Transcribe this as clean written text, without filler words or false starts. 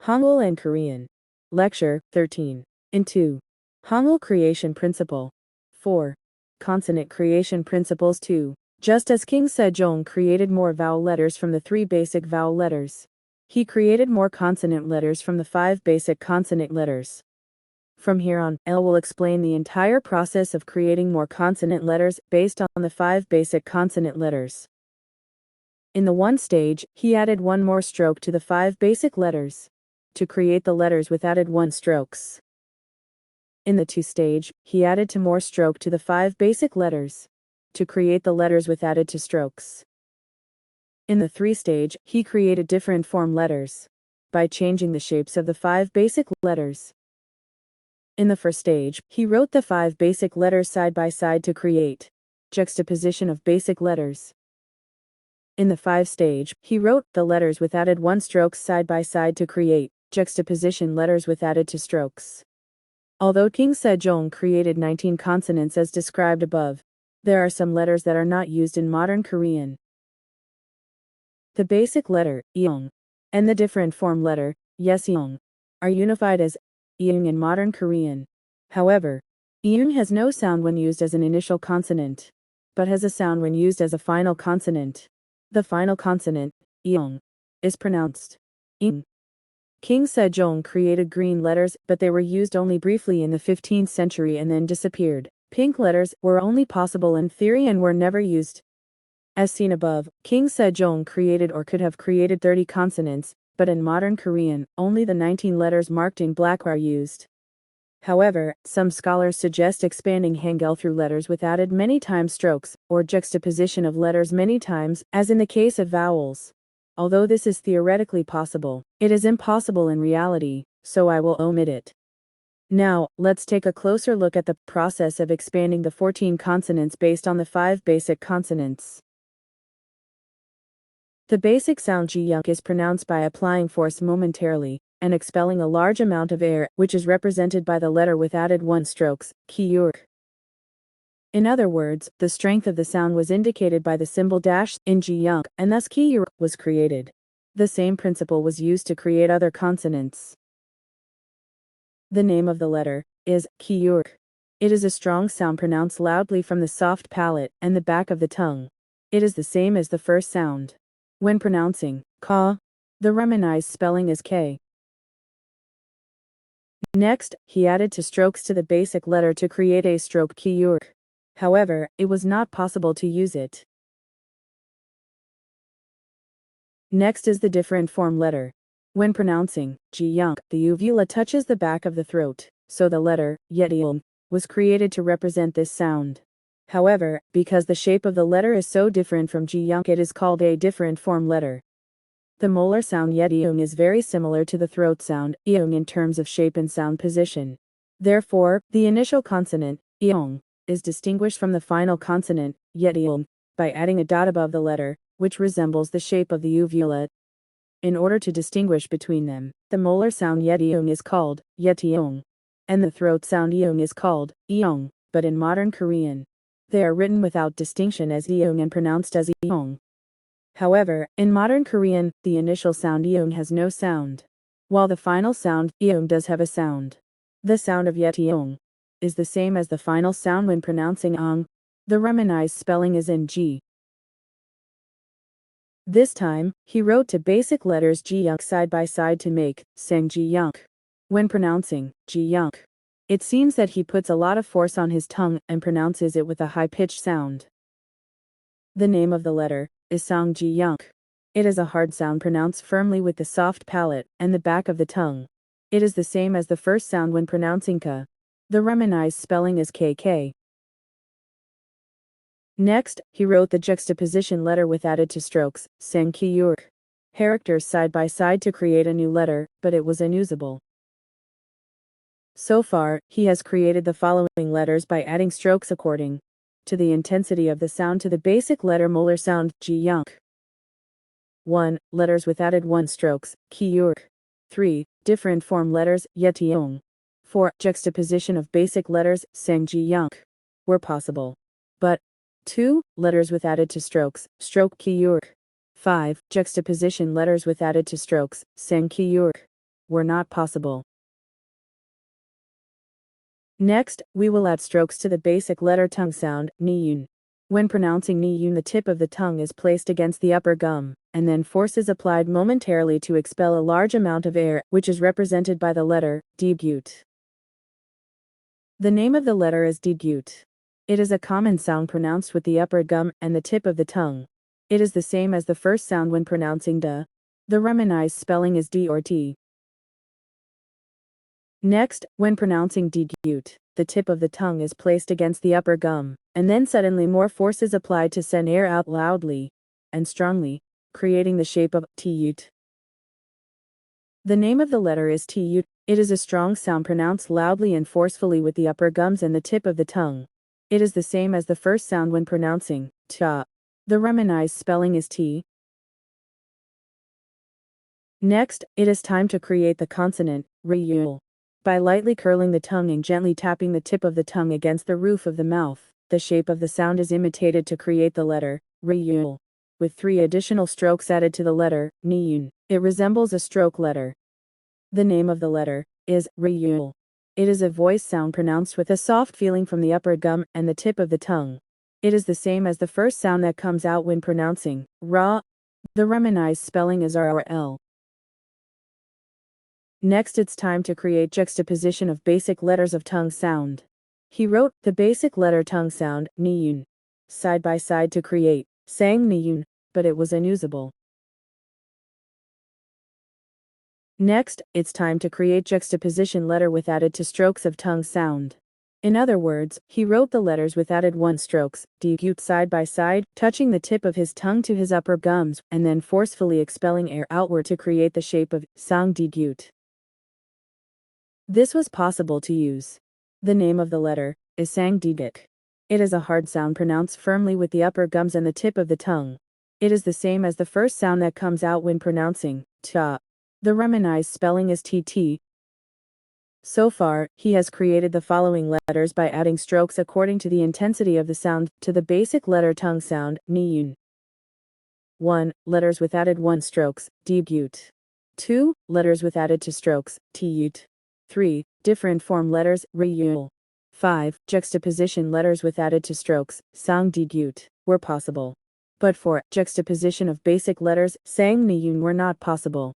Hangeul and Korean. Lecture 13. In 2. Hangeul Creation Principle. 4. Consonant Creation Principles 2. Just as King Sejong created more vowel letters from the 3 basic vowel letters, he created more consonant letters from the 5 basic consonant letters. From here on, L will explain the entire process of creating more consonant letters based on the 5 basic consonant letters. In the 1 stage, he added 1 more stroke to the 5 basic letters to create the letters with added 1 strokes. In the 2 stage, he added 2 more stroke to the 5 basic letters to create the letters with added 2 strokes. In the 3 stage, he created different form letters by changing the shapes of the 5 basic letters. In the first stage, he wrote the 5 basic letters side by side to create juxtaposition of basic letters. In the 5 stage, he wrote the letters with added 1 strokes side by side to create juxtaposition letters with added 2 strokes. Although King Sejong created 19 consonants as described above, there are some letters that are not used in modern Korean. The basic letter, eong, and the different form letter, yeseong, are unified as eung in modern Korean. However, eung has no sound when used as an initial consonant, but has a sound when used as a final consonant. The final consonant, eong, is pronounced ing. King Sejong created green letters, but they were used only briefly in the 15th century and then disappeared. Pink letters were only possible in theory and were never used. As seen above, King Sejong created or could have created 30 consonants, but in modern Korean, only the 19 letters marked in black are used. However, some scholars suggest expanding Hangeul through letters with added many times strokes, or juxtaposition of letters many times, as in the case of vowels. Although this is theoretically possible, it is impossible in reality, so I will omit it. Now, let's take a closer look at the process of expanding the 14 consonants based on the 5 basic consonants. The basic sound jiyeong is pronounced by applying force momentarily and expelling a large amount of air, which is represented by the letter with added 1 strokes, kiyurk. In other words, the strength of the sound was indicated by the symbol dash in jiyeong, and thus kiyurk was created. The same principle was used to create other consonants. The name of the letter is kiyurk. It is a strong sound pronounced loudly from the soft palate and the back of the tongue. It is the same as the first sound. When pronouncing ka, the romanized spelling is k. Next, he added 2 strokes to the basic letter to create a stroke kiyurk. However, it was not possible to use it. Next is the different form letter. When pronouncing jiyeong, the uvula touches the back of the throat, so the letter yeteong was created to represent this sound. However, because the shape of the letter is so different from jiyeong, it is called a different form letter. The molar sound yeteong is very similar to the throat sound eong in terms of shape and sound position. Therefore, the initial consonant eong is distinguished from the final consonant yeteong by adding a dot above the letter, which resembles the shape of the uvula. In order to distinguish between them, the molar sound yeteong is called yeteong, and the throat sound eong is called eong, but in modern Korean, they are written without distinction as eong and pronounced as eong. However, in modern Korean, the initial sound eong has no sound, while the final sound eong does have a sound. The sound of yeteong is the same as the final sound when pronouncing ong. The romanized spelling is in G. This time, he wrote 2 basic letters jiyeong side by side to make sang jiyeong. When pronouncing jiyeong, it seems that he puts a lot of force on his tongue and pronounces it with a high-pitched sound. The name of the letter is sang jiyeong. It is a hard sound pronounced firmly with the soft palate and the back of the tongue. It is the same as the first sound when pronouncing ka. The romanized spelling is kk. Next, he wrote the juxtaposition letter with added 2 strokes, sang kiyurk, characters side by side to create a new letter, but it was unusable. So far, he has created the following letters by adding strokes according to the intensity of the sound to the basic letter molar sound jiyeong. 1. Letters with added 1 strokes, kiyurk. 3. Different form letters, yeteong. 4. Juxtaposition of basic letters, sang jiyeong, were possible. But 2. Letters with added 2 strokes, stroke kiyurk. 5. Juxtaposition letters with added 2 strokes, sang kiyurk, were not possible. Next, we will add strokes to the basic letter tongue sound, niyun. When pronouncing niyun, the tip of the tongue is placed against the upper gum, and then force is applied momentarily to expel a large amount of air, which is represented by the letter digyut. The name of the letter is digyut. It is a common sound pronounced with the upper gum and the tip of the tongue. It is the same as the first sound when pronouncing da. The Romanized spelling is d or t. Next, when pronouncing digyut, the tip of the tongue is placed against the upper gum, and then suddenly more force is applied to send air out loudly and strongly, creating the shape of tiyut. The name of the letter is tiyut. It is a strong sound pronounced loudly and forcefully with the upper gums and the tip of the tongue. It is the same as the first sound when pronouncing ta. The Romanized spelling is t. Next, it is time to create the consonant, ryul. By lightly curling the tongue and gently tapping the tip of the tongue against the roof of the mouth, the shape of the sound is imitated to create the letter, ryul. With 3 additional strokes added to the letter, niyun, it resembles a stroke letter. The name of the letter is ryul. It is a voice sound pronounced with a soft feeling from the upper gum and the tip of the tongue. It is the same as the first sound that comes out when pronouncing ra. The Romanized spelling is rl. Next, it's time to create juxtaposition of basic letters of tongue sound. He wrote the basic letter tongue sound, niyun, side by side to create sang niyun, but it was unusable. Next, it's time to create juxtaposition letter with added to strokes of tongue sound. In other words, he wrote the letters with added 1 strokes, digyut side by side, touching the tip of his tongue to his upper gums, and then forcefully expelling air outward to create the shape of sang digyut. This was possible to use. The name of the letter is sang digyut. It is a hard sound pronounced firmly with the upper gums and the tip of the tongue. It is the same as the first sound that comes out when pronouncing ta. The Romanized spelling is tt. So far, he has created the following letters by adding strokes according to the intensity of the sound to the basic letter tongue sound, niyun. 1. Letters with added 1 strokes, digyut. 2. Letters with added 2 strokes, tiyut. 3. Different form letters, ryul. 5. Juxtaposition letters with added 2 strokes, sang digyut, were possible. But 4. Juxtaposition of basic letters, sang niyun were not possible.